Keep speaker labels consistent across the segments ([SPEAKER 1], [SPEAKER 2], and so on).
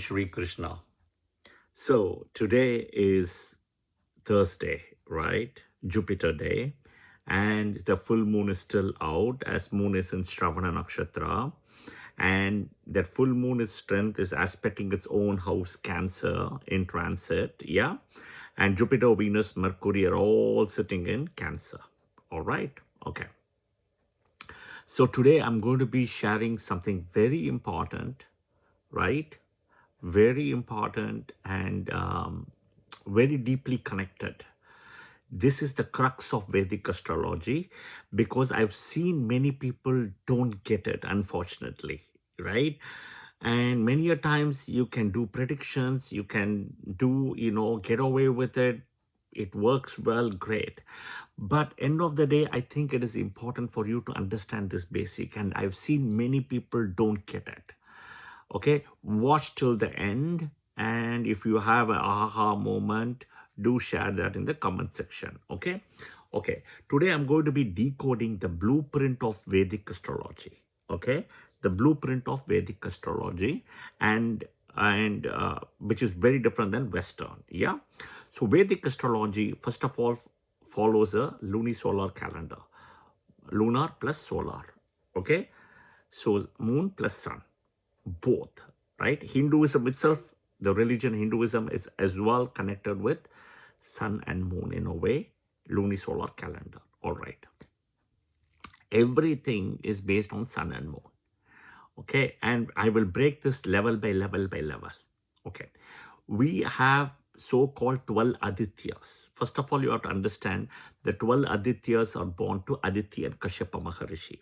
[SPEAKER 1] Shri Krishna. So today is Thursday, right? Jupiter day, and the full moon is still out as moon is in Shravana Nakshatra, and that full moon is strength is aspecting its own house Cancer in transit, yeah, and Jupiter, Venus, Mercury are all sitting in Cancer. All right, okay. So today I'm going to be sharing something very important, right? Very important and very deeply connected. This is the crux of Vedic astrology because I've seen many people don't get it, unfortunately, right? And many a times you can do predictions, you can do, get away with it. It works well, great. But end of the day, I think it is important for you to understand this basic. And I've seen many people don't get it. Okay, watch till the end, and if you have an aha moment, do share that in the comment section. Okay, today I'm going to be decoding the blueprint of Vedic astrology. Okay, the blueprint of Vedic astrology, and which is very different than Western. Yeah, so Vedic astrology first of all follows a lunisolar calendar, lunar plus solar. Okay, so moon plus sun, both, right? Hinduism itself, the religion Hinduism is as well connected with sun and moon in a way, lunisolar calendar. All right. Everything is based on sun and moon. Okay. And I will break this level by level by level. Okay. We have so-called 12 Adityas. First of all, you have to understand the 12 Adityas are born to Aditya and Kashyapa Maharishi.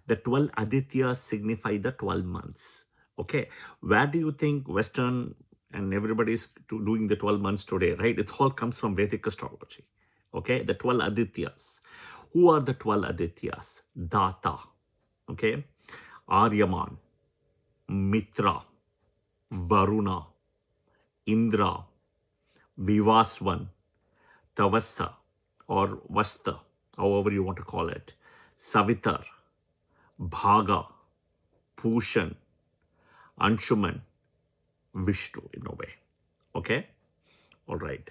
[SPEAKER 1] The 12 Adityas signify the 12 months. Okay, where do you think Western and everybody's doing the 12 months today, right? It all comes from Vedic astrology. Okay, the 12 Adityas. Who are the 12 Adityas? Data, okay, Aryaman, Mitra, Varuna, Indra, Vivaswan, Tavassa, or Vasta, however you want to call it, Savitar, Bhaga, Pushan, Anshuman, Vishnu in a way. Okay? All right.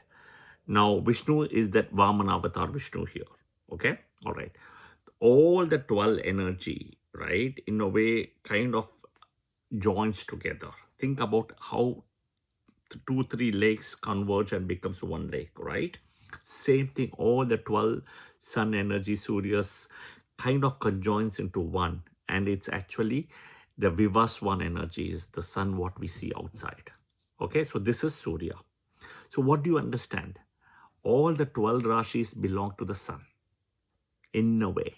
[SPEAKER 1] Now, Vishnu is that Vamana avatar Vishnu here. Okay? All right. All the 12 energy, right, in a way kind of joins together. Think about how 2-3 lakes converge and becomes one lake, right? Same thing, all the 12 sun energy, Surya's kind of conjoins into one, and it's actually the Vivaswan energy is the sun, what we see outside. Okay, so this is Surya. So what do you understand? All the 12 Rashis belong to the sun in a way.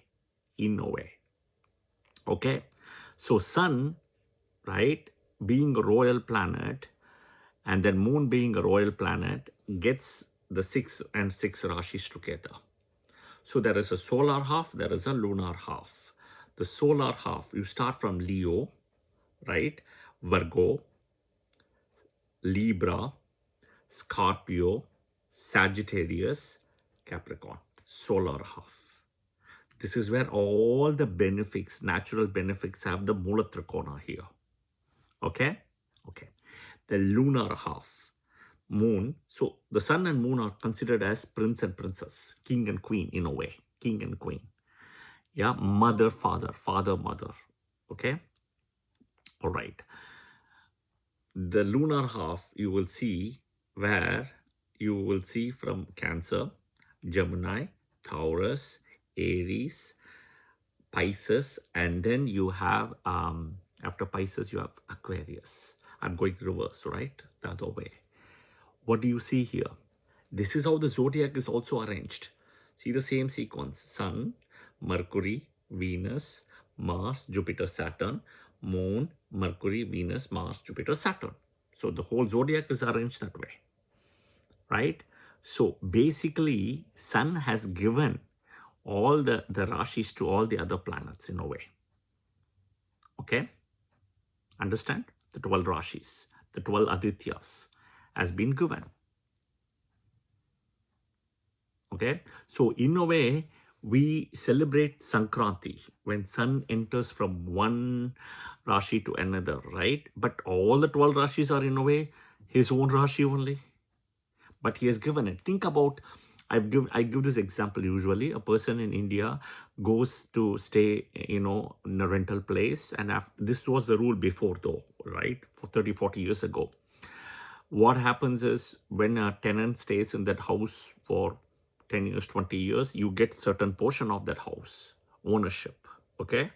[SPEAKER 1] Okay, so sun, right, being a royal planet, and then moon being a royal planet, gets the 6 and 6 Rashis together. So there is a solar half, there is a lunar half. The solar half, you start from Leo, right, Virgo, Libra, Scorpio, Sagittarius, Capricorn, solar half. This is where all the benefits, natural benefits, have the Mula Trikona here. Okay? Okay. The lunar half, moon. So the sun and moon are considered as prince and princess, king and queen in a way, king and queen. Yeah, mother, father, father, mother. Okay? All right. The lunar half, you will see where you will see from Cancer, Gemini, Taurus, Aries, Pisces, and then you have, after Pisces, you have Aquarius. I'm going reverse, right? The other way. What do you see here? This is how the zodiac is also arranged. See the same sequence. Sun, Mercury, Venus, Mars, Jupiter, Saturn, Moon, Mercury, Venus, Mars, Jupiter, Saturn. So the whole zodiac is arranged that way, right? So basically, Sun has given all the Rashis to all the other planets in a way. Okay? Understand? The 12 Rashis, the 12 Adityas has been given. Okay? So in a way, We celebrate Sankranti when sun enters from one Rashi to another, right? But all the 12 Rashis are in a way his own Rashi only. But he has given it. Think about, I give this example usually. A person in India goes to stay, in a rental place, and this was the rule before though, right? For 30, 40 years ago. What happens is when a tenant stays in that house for 10 years, 20 years, you get certain portion of that house, ownership, okay?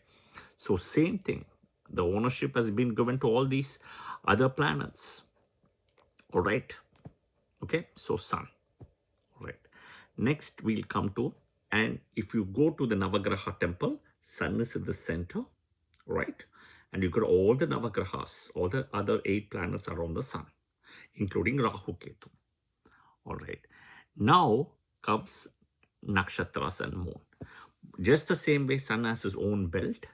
[SPEAKER 1] So same thing, the ownership has been given to all these other planets, all right? Okay, so sun, right? Next we'll come to, and if you go to the Navagraha temple, sun is in the center, right? And you got all the Navagrahas, all the other 8 planets around the sun, including Rahu Ketu. All right. Now comes nakshatras and moon. Just the same way sun has its own belt,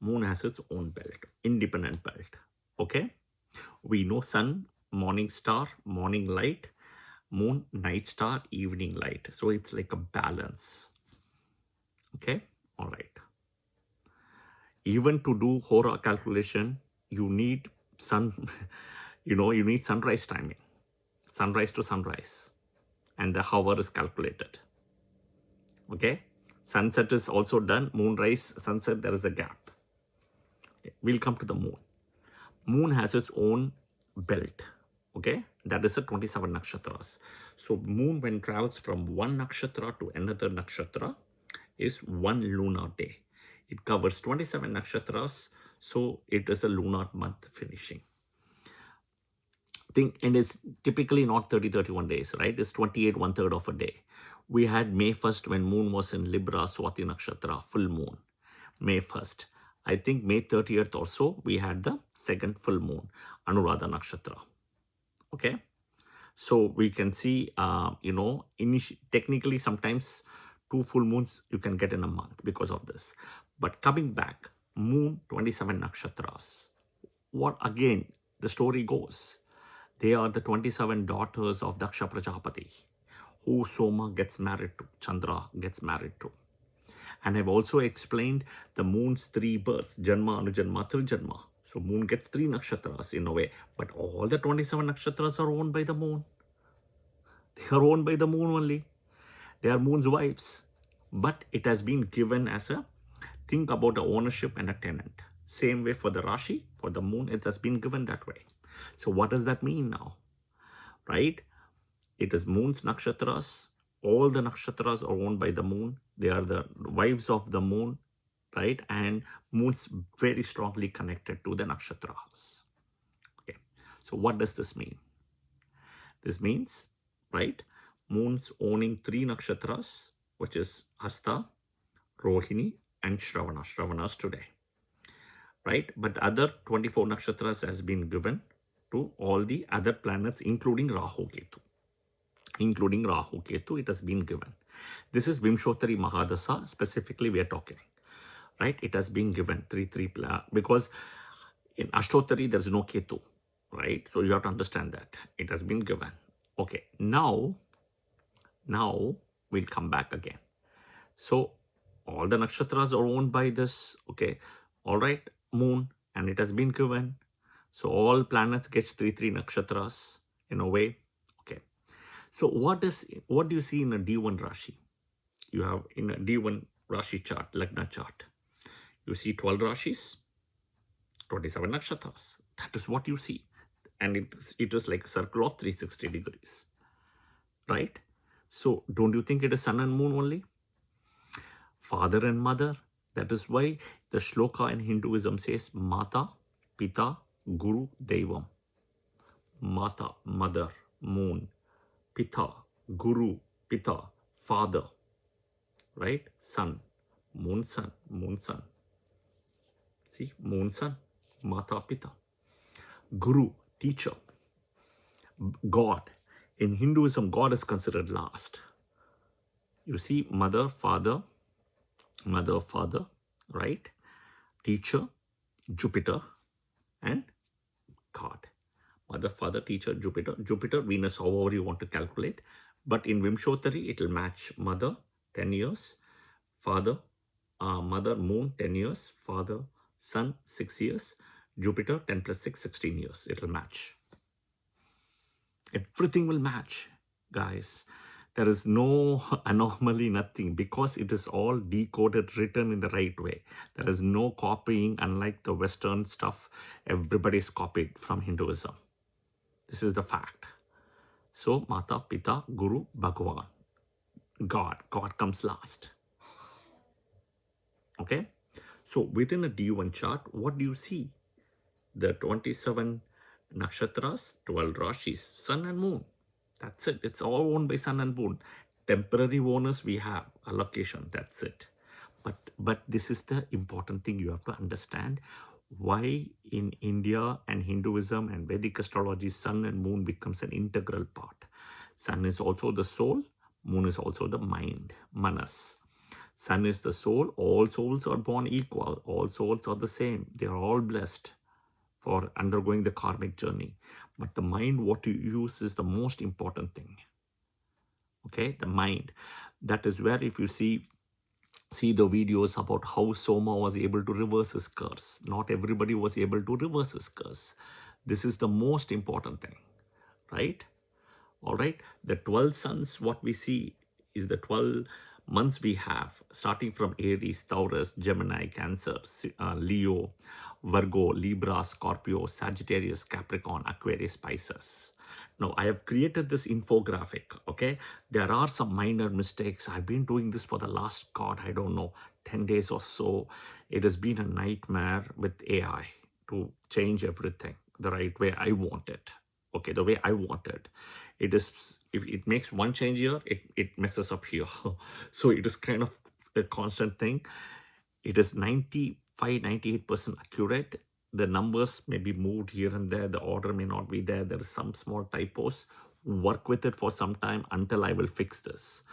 [SPEAKER 1] moon has its own belt, independent belt. Okay. We know sun, morning star, morning light, moon, night star, evening light. So it's like a balance. Okay. All right. Even to do Hora calculation, you need sun, you need sunrise timing, sunrise to sunrise, and the hour is calculated. Okay, sunset is also done. Moonrise, sunset, there is a gap. Okay. We'll come to the moon. Moon has its own belt. Okay, that is the 27 nakshatras. So moon, when travels from one nakshatra to another nakshatra, is one lunar day. It covers 27 nakshatras, so it is a lunar month finishing. And it's typically not 30, 31 days, right? It's 28, 1/3 of a day. We had May 1st when moon was in Libra, Swati Nakshatra, full moon. May 1st. I think May 30th or so, we had the second full moon, Anuradha Nakshatra. Okay. So we can see, technically sometimes 2 full moons you can get in a month because of this. But coming back, moon, 27 nakshatras. What again, the story goes, they are the 27 daughters of Daksha Prajapati, who Soma gets married to, Chandra gets married to. And I've also explained the moon's 3 births, Janma, Anujanma, Trijanma. So moon gets 3 nakshatras in a way, but all the 27 nakshatras are owned by the moon. They are owned by the moon only. They are moon's wives. But it has been given as a, think about a ownership and a tenant. Same way for the Rashi, for the moon, it has been given that way. So what does that mean now? Right? It is moon's nakshatras. All the nakshatras are owned by the moon. They are the wives of the moon, right? And moon's very strongly connected to the nakshatras. Okay. So what does this mean? This means, right, moon's owning 3 nakshatras, which is Hasta, Rohini, and Shravana. Shravana's today, right? But other 24 nakshatras has been given to all the other planets, including Rahu Ketu. Including Rahu Ketu, it has been given. This is Vimshottari Mahadasa, specifically we are talking, right? It has been given 3 because in Ashtottari there is no Ketu, right? So you have to understand that it has been given. Okay, now we'll come back again. So all the nakshatras are owned by this, okay, all right, moon, and it has been given. So all planets gets 3 nakshatras in a way. Okay. So what do you see in a D1 Rashi? You have in a D1 Rashi chart, Lagna chart, you see 12 Rashis, 27 nakshatras. That is what you see. And it is like a circle of 360 degrees, right? So don't you think it is sun and moon only? Father and mother. That is why the shloka in Hinduism says Mata, Pita, Guru, Devam. Mata, mother, moon. Pita, Guru, Pita, father. Right? Sun, moon, sun, moon, sun. See, moon, sun, Mata, Pita. Guru, teacher. God. In Hinduism, God is considered last. You see, mother, father, right? Teacher, Jupiter, and God. Mother, father, teacher, Jupiter, Venus, however you want to calculate. But in Vimshottari, it will match mother, 10 years, father, mother, moon, 10 years, father, sun, 6 years, Jupiter, 10 plus 6, 16 years. It'll match. Everything will match, guys. There is no anomaly, nothing, because it is all decoded, written in the right way. There is no copying, unlike the Western stuff. Everybody's copied from Hinduism. This is the fact. So, Mata, Pita, Guru, Bhagavan. God comes last. Okay? So, within a D1 chart, what do you see? The 27 nakshatras, 12 rashis, sun and moon. That's it. It's all owned by sun and moon. Temporary owners we have, allocation, that's it. But this is the important thing you have to understand. Why in India and Hinduism and Vedic astrology, sun and moon becomes an integral part. Sun is also the soul, moon is also the mind, manas. Sun is the soul. All souls are born equal. All souls are the same. They are all blessed for undergoing the karmic journey. But the mind, what you use, is the most important thing. Okay, the mind. That is where, if you see the videos about how Soma was able to reverse his curse. Not everybody was able to reverse his curse. This is the most important thing, right? All right. The 12 suns, what we see is the 12 months we have, starting from Aries, Taurus, Gemini, Cancer, Leo, Virgo, Libra, Scorpio, Sagittarius, Capricorn, Aquarius, Pisces. Now, I have created this infographic, okay? There are some minor mistakes. I've been doing this for the last, God, I don't know, 10 days or so. It has been a nightmare with AI to change everything the right way I want it. Okay, the way I want it. It is, if it makes one change here, it messes up here. So it is kind of a constant thing. It is 98% accurate. The numbers may be moved here and there. The order may not be there. There is some small typos. Work with it for some time until I will fix this.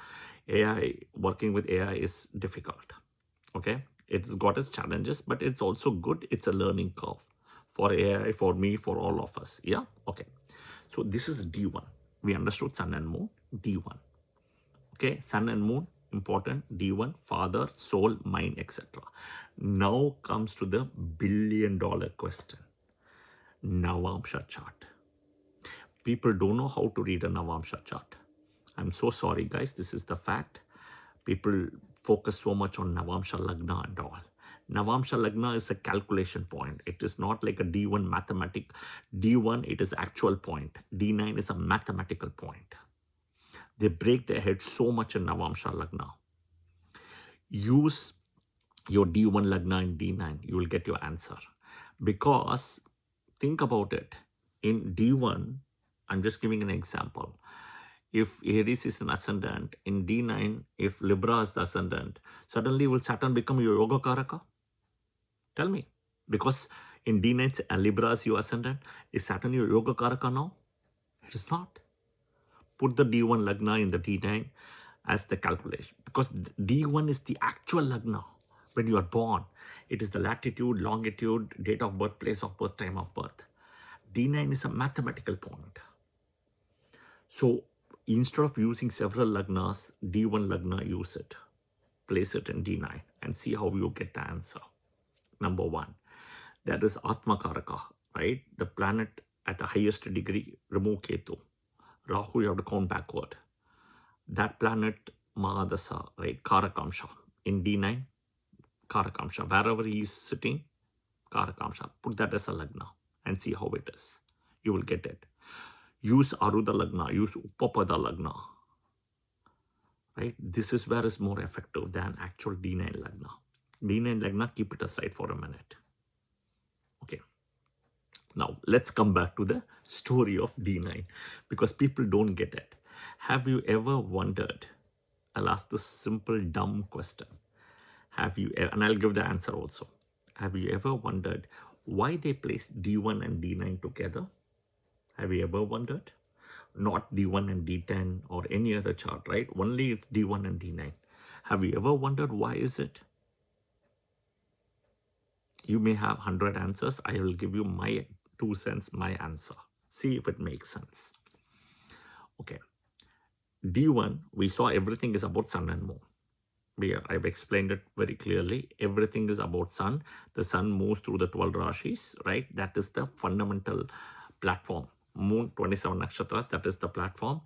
[SPEAKER 1] Working with AI is difficult. Okay, it's got its challenges, but it's also good. It's a learning curve for AI, for me, for all of us. Yeah, okay. So this is D1. We understood sun and moon, D1. Okay, sun and moon, important. D1, father, soul, mind, etc. Now comes to the billion-dollar question. Navamsa chart. People don't know how to read a Navamsa chart. I'm so sorry, guys. This is the fact. People focus so much on Navamsa Lagna and all. Navamsa Lagna is a calculation point. It is not like a D1 mathematic. D1, it is actual point. D9 is a mathematical point. They break their head so much in Navamsa Lagna. Use your D1 Lagna in D9. You will get your answer. Because, think about it. In D1, I'm just giving an example. If Aries is an ascendant, in D9, if Libra is the ascendant, suddenly will Saturn become your Yoga Karaka? Tell me. Because in D9, Libra is your ascendant. Is Saturn your Yoga Karaka now? It is not. Put the D1 Lagna in the D9 as the calculation. Because D1 is the actual Lagna when you are born. It is the latitude, longitude, date of birth, place of birth, time of birth. D9 is a mathematical point. So, instead of using several Lagnas, D1 Lagna, use it. Place it in D9 and see how you get the answer. Number one, that is Atma Karaka, right? The planet at the highest degree, remove Ketu. Rahu, you have to count backward. That planet, Mahadasa, right? Karakamsha. In D9, Karakamsha. Wherever he is sitting, Karakamsha. Put that as a Lagna and see how it is. You will get it. Use Aruda Lagna. Use Upapada Lagna. Right? This is where it's more effective than actual D9 Lagna. D9 Lagna, keep it aside for a minute. Okay. Now, let's come back to the story of D9 because people don't get it. Have you ever wondered? I'll ask this simple, dumb question. Have you, and I'll give the answer also. Have you ever wondered why they place D1 and D9 together? Have you ever wondered? Not D1 and D10 or any other chart, right? Only it's D1 and D9. Have you ever wondered why is it? You may have 100 answers. I will give you my 2 cents, my answer. See if it makes sense. Okay. D1, we saw everything is about sun and moon. I've explained it very clearly. Everything is about sun. The sun moves through the 12 rashis, right? That is the fundamental platform. Moon, 27 nakshatras, that is the platform.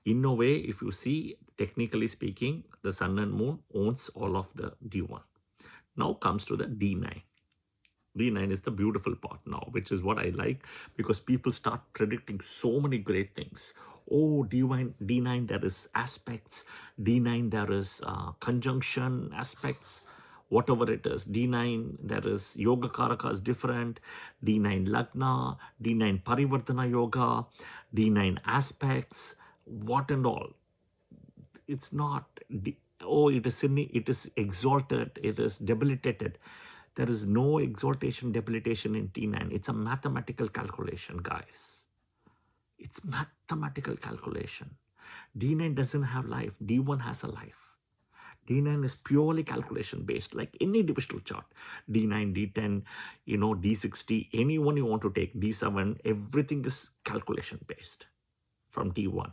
[SPEAKER 1] In a way, if you see, technically speaking, the sun and moon owns all of the D1. Now comes to the D9. D9 is the beautiful part now, which is what I like, because people start predicting so many great things. Oh, D9, there is aspects. D9, there is conjunction aspects. Whatever it is, D9, there is yoga karaka is different. D9 lagna, D9 parivartana yoga, D9 aspects, what and all. It's not, it is exalted, it is debilitated. There is no exaltation, debilitation in T9. It's a mathematical calculation, guys. It's mathematical calculation. D9 doesn't have life. D1 has a life. D9 is purely calculation based, like any divisional chart. D9, D10, D60, anyone you want to take, D7, everything is calculation based from D1.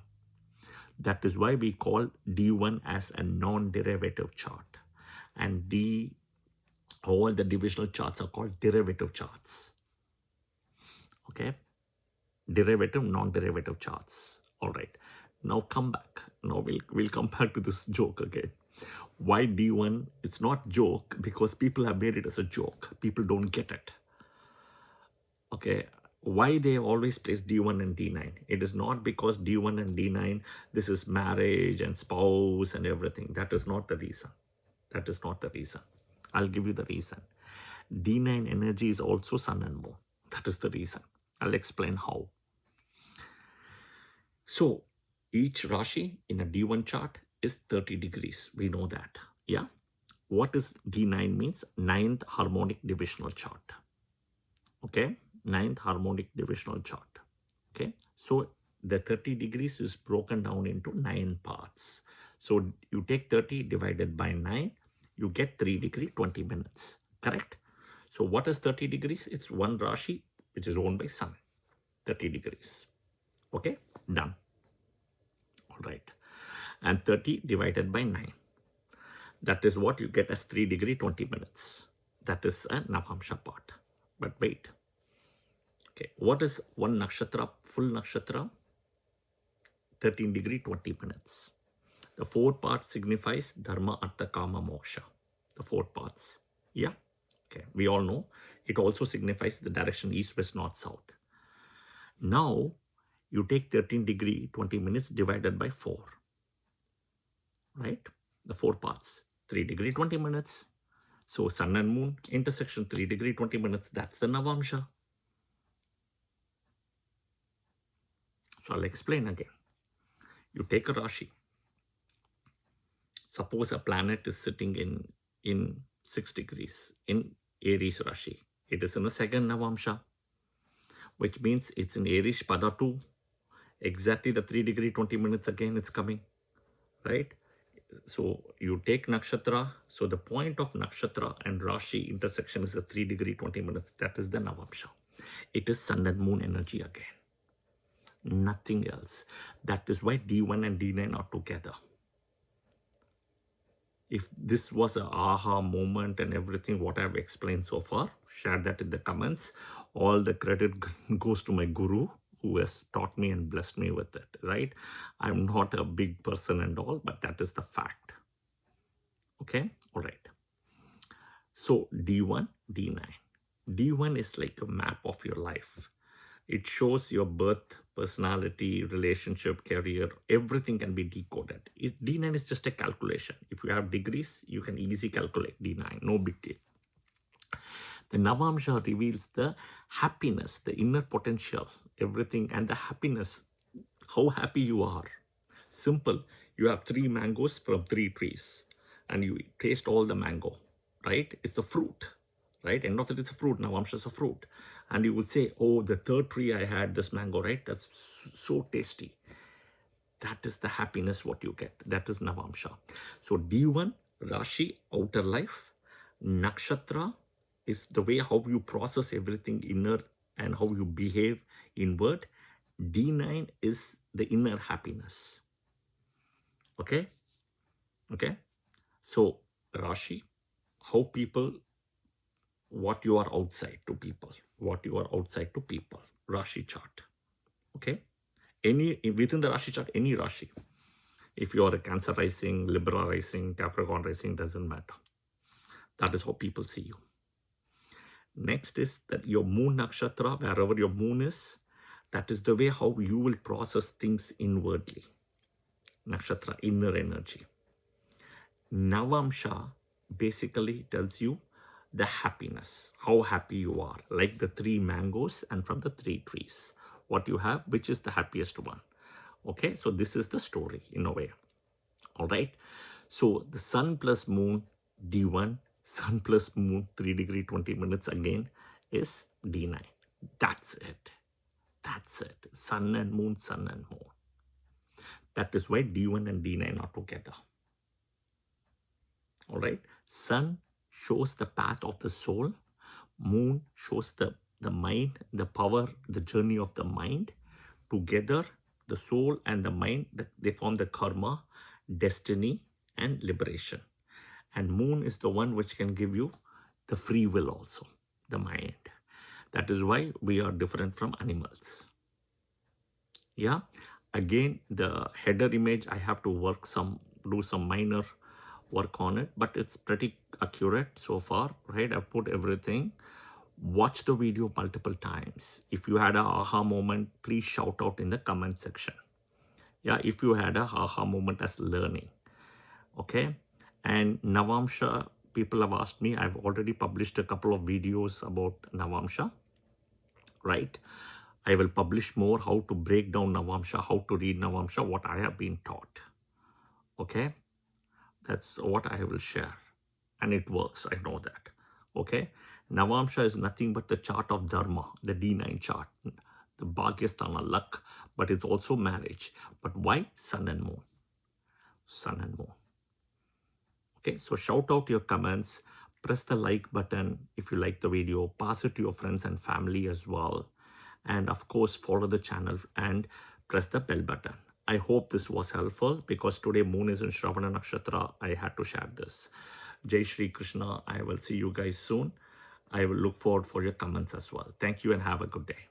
[SPEAKER 1] That is why we call D1 as a non-derivative chart. And all the divisional charts are called derivative charts. Okay? Derivative, non-derivative charts. All right. Now come back. Now we'll come back to this joke again. Why D1? It's not joke because people have made it as a joke. People don't get it. Okay. Why they always place D1 and D9? It is not because D1 and D9, this is marriage and spouse and everything. That is not the reason. That is not the reason. I'll give you the reason. D9 energy is also sun and moon. That is the reason. I'll explain how. So each Rashi in a D1 chart is 30 degrees. We know that. Yeah. What is D9 means? Ninth harmonic divisional chart. Okay. Ninth harmonic divisional chart. Okay. So the 30 degrees is broken down into 9 parts. So you take 30 divided by 9, you get 3 degree 20 minutes. Correct? So what is 30 degrees? It's one Rashi which is owned by sun. 30 degrees. Okay, done. All right. And 30 divided by 9. That is what you get as 3 degree 20 minutes. That is a Navamsa part. But wait. Okay, what is one nakshatra, full nakshatra? 13 degree 20 minutes. The 4 parts signifies dharma, artha, kama, moksha. The 4 parts. Yeah. Okay, we all know. It also signifies the direction east, west, north, south. Now, you take 13 degree 20 minutes divided by 4. Right? The 4 parts. 3 degree 20 minutes. So, sun and moon intersection 3 degree 20 minutes. That's the Navamsa. So, I'll explain again. You take a Rashi. Suppose a planet is sitting in 6 degrees in Aries Rashi. It is in the second Navamsa, which means it's in Aries Pada 2. Exactly the 3 degree 20 minutes again it's coming, right? So you take nakshatra. So the point of nakshatra and Rashi intersection is a 3 degree 20 minutes. That is the Navamsa. It is sun and moon energy again. Nothing else. That is why D1 and D9 are together. If this was an aha moment and everything, what I've explained so far, share that in the comments. All the credit goes to my guru who has taught me and blessed me with it, right? I'm not a big person and all, but that is the fact. Okay, all right. So D1, D9. D1 is like a map of your life. It shows your birth, personality, relationship, career, everything can be decoded. D9 is just a calculation. If you have degrees, you can easily calculate D9, no big deal. The Navamsa reveals the happiness, the inner potential, everything, and the happiness, how happy you are. Simple. You have 3 mangoes from 3 trees and you taste all the mango, right? It's the fruit, right? End of it, it's a fruit. Navamsa is a fruit. And you would say, oh, the 3rd tree I had this mango, right? That's so tasty. That is the happiness what you get. That is Navamsa. So D1, Rashi, outer life. Nakshatra is the way how you process everything inner and how you behave inward. D9 is the inner happiness. Okay? Okay? So Rashi, how people, what you are outside to people, what you are outside to people, Rashi chart. Okay, any within the Rashi chart, any Rashi. If you are a Cancer rising, Libra rising, Capricorn rising, doesn't matter. That is how people see you. Next is that your moon nakshatra, wherever your moon is, that is the way how you will process things inwardly. Nakshatra, inner energy. Navamsa basically tells you the happiness, how happy you are, like the 3 mangoes and from the 3 trees. What you have, which is the happiest one. Okay, so this is the story in a way. All right. So the sun plus moon, D1, sun plus moon, 3 degree 20 minutes again is D9. That's it. That's it. Sun and moon, sun and moon. That is why D1 and D9 are together. All right. Sun shows the path of the soul. Moon shows the mind, the power, the journey of the mind. Together, the soul and the mind, they form the karma, destiny, and liberation. And moon is the one which can give you the free will also, the mind. That is why we are different from animals. Yeah. Again, the header image, I have to do some minor work on it, but it's pretty accurate so far, right? I've put everything. Watch the video multiple times. If you had a aha moment, please shout out in the comment section. Yeah, if you had a aha moment as learning. Okay. And Navamsa, people have asked me, I've already published a couple of videos about Navamsa, right? I will publish more how to break down Navamsa, how to read Navamsa, what I have been taught. Okay. That's what I will share. And it works. I know that. Okay. Navamsa is nothing but the chart of Dharma, the D9 chart, the Bhagyasthana, luck, but it's also marriage. But why? Sun and moon. Sun and moon. Okay. So shout out your comments. Press the like button if you like the video. Pass it to your friends and family as well. And of course, follow the channel and press the bell button. I hope this was helpful because today moon is in Shravana Nakshatra. I had to share this. Jai Shri Krishna. I will see you guys soon. I will look forward for your comments as well. Thank you and have a good day.